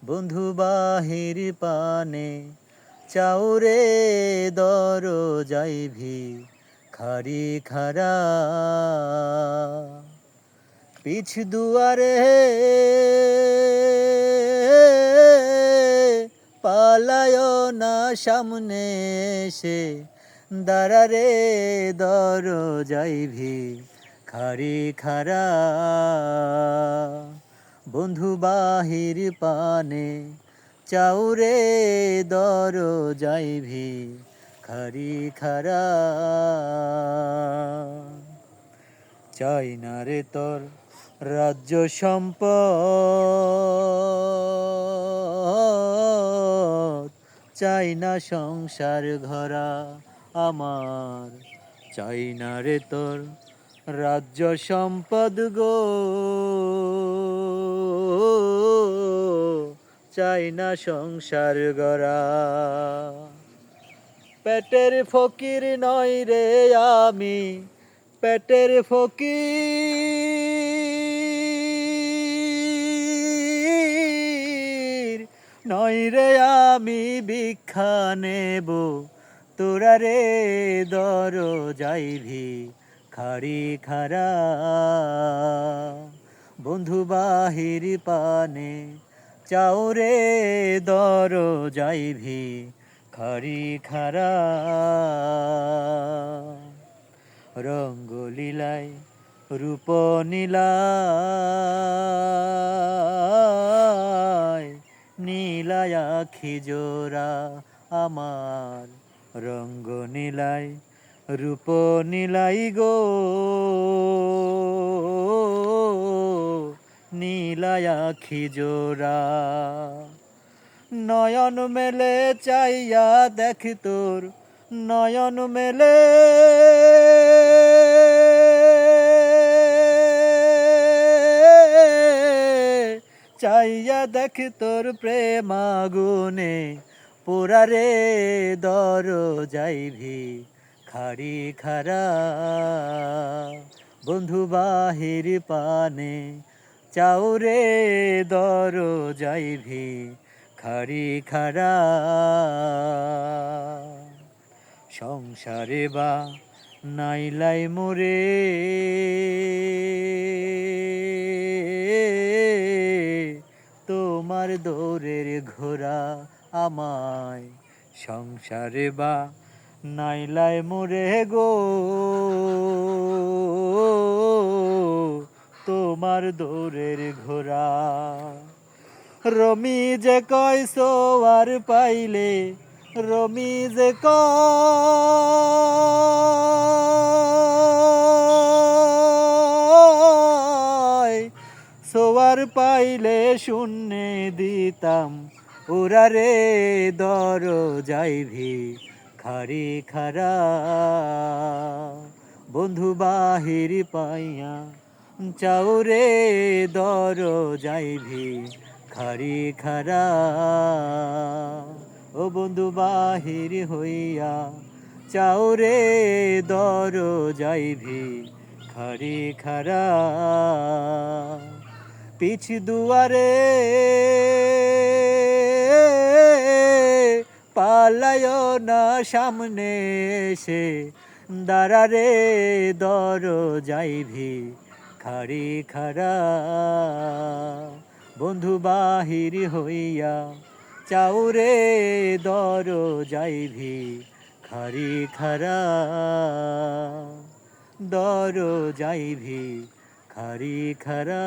বন্ধু বাহির পানে চাউরে দর যাইভি খারি খারা পিছ দুয়ারে পালায় না সামনে এসে দাঁড়ারে দর যাইভি খারি খারা বন্ধু বাহির পানে চাউরে দর যাইভি খারি খারা চাই না রে তোর রাজ্য সম্পদ চাই না সংসার ঘরা আমার চাই না রে তোর রাজ্য সম্পদ গো চাই না সংসার গড়া পেটের ফকির নই রে আমি পেটের ফকির নই রে আমি ভিক্ষা নেব তোরা রে দর যাইভি খারি খারা বন্ধু বাহির পানে চাউরে দর যাইভি খারি খারা রঙ্গলীলায় রূপ নীলায় নীলায় আখি জোড়া আমার রঙ্গ নীলায় রূপ নীলাই গো নীলায় আখি জোড়া নয়ন মেলে চাইয়া দেখ তোর নয়ন মেলে চাইয়া দেখ তোর প্রেম আগুনে পোড়ারে দর যাইভি খারি খারা বন্ধু বাহির পানে চাউরে দর যাইভি খারি খারা সংসারে বা নাইলাই মোরে তোমার দৌড়ের ঘোড়া আমায় সংসারে বা নাইলাই মোরে গো তোমার দৌড়ের ঘোড়া রমি যে কয় সোয়ার পাইলে রমি যে কয় সোয়ার পাইলে শূন্যে দিতাম ওরা রে দর যাইভি খারি খারা বন্ধু বাহির পাইয়া চাউরে দর যাইভি খারি খারা ও বন্ধু বাহির হইয়া চাউরে দর যাইভি খারি খারা পিছ দুয়ারে পালায় না সামনে এসে দাঁড়ারে দর যাইভি খারি খারা বন্ধু বাহির হইয়া চাউরে দর যাইভি খারি খারা দর যাইভি খারি খারা